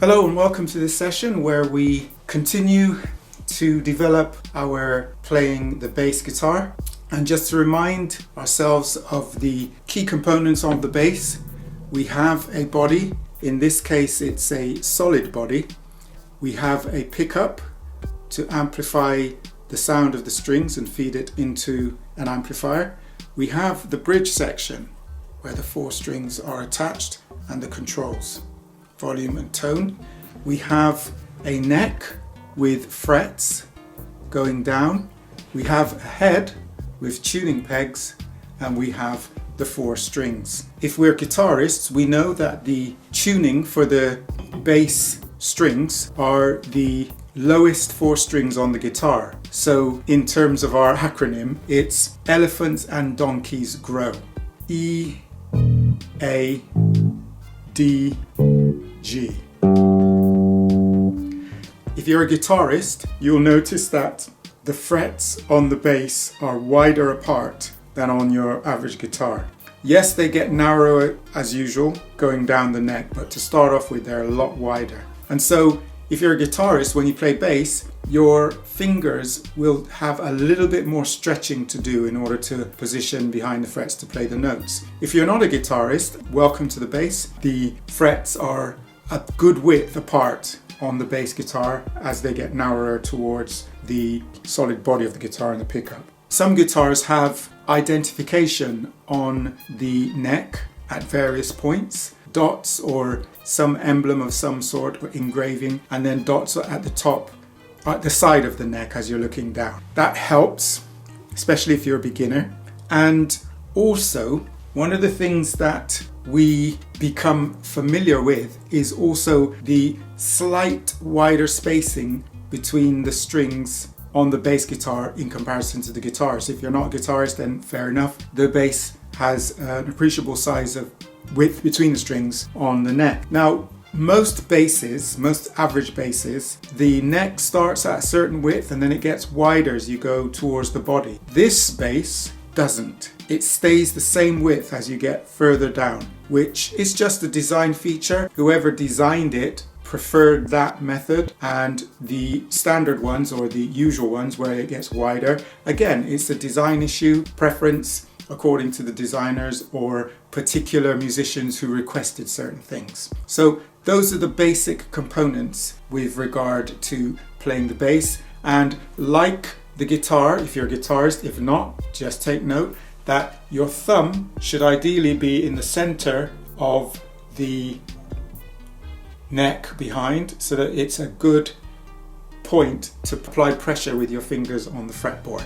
Hello and welcome to this session where we continue to develop our playing the bass guitar. And just to remind ourselves of the key components of the bass, we have a body. In this case it's a solid body. We have a pickup to amplify the sound of the strings and feed it into an amplifier. We have the bridge section where the 4 strings are attached and the controls, volume and tone. We have a neck with frets going down. We have a head with tuning pegs, and we have the 4 strings. If we're guitarists, we know that the tuning for the bass strings are the lowest 4 strings on the guitar. So in terms of our acronym, it's elephants and donkeys grow. E, A, D, G. If you're a guitarist, you'll notice that the frets on the bass are wider apart than on your average guitar. Yes, they get narrower as usual going down the neck, but to start off with, they're a lot wider. And so if you're a guitarist, when you play bass, your fingers will have a little bit more stretching to do in order to position behind the frets to play the notes. If you're not a guitarist, welcome to the bass. The frets are a good width apart on the bass guitar as they get narrower towards the solid body of the guitar and the pickup. Some guitars have identification on the neck at various points, dots or some emblem of some sort or engraving, and then dots at the top, at the side of the neck as you're looking down. That helps, especially if you're a beginner. And also, one of the things that we become familiar with is also the slight wider spacing between the strings on the bass guitar in comparison to the guitars. If you're not a guitarist, then fair enough. The bass has an appreciable size of width between the strings on the neck. Now, most basses, most average basses, the neck starts at a certain width and then it gets wider as you go towards the body. This bass doesn't. It stays the same width as you get further down, which is just a design feature. Whoever designed it preferred that method, and the standard ones or the usual ones where it gets wider, again, it's a design issue, preference according to the designers or particular musicians who requested certain things. So those are the basic components with regard to playing the bass. And like the guitar, if you're a guitarist, if not, just take note that your thumb should ideally be in the center of the neck behind, so that it's a good point to apply pressure with your fingers on the fretboard.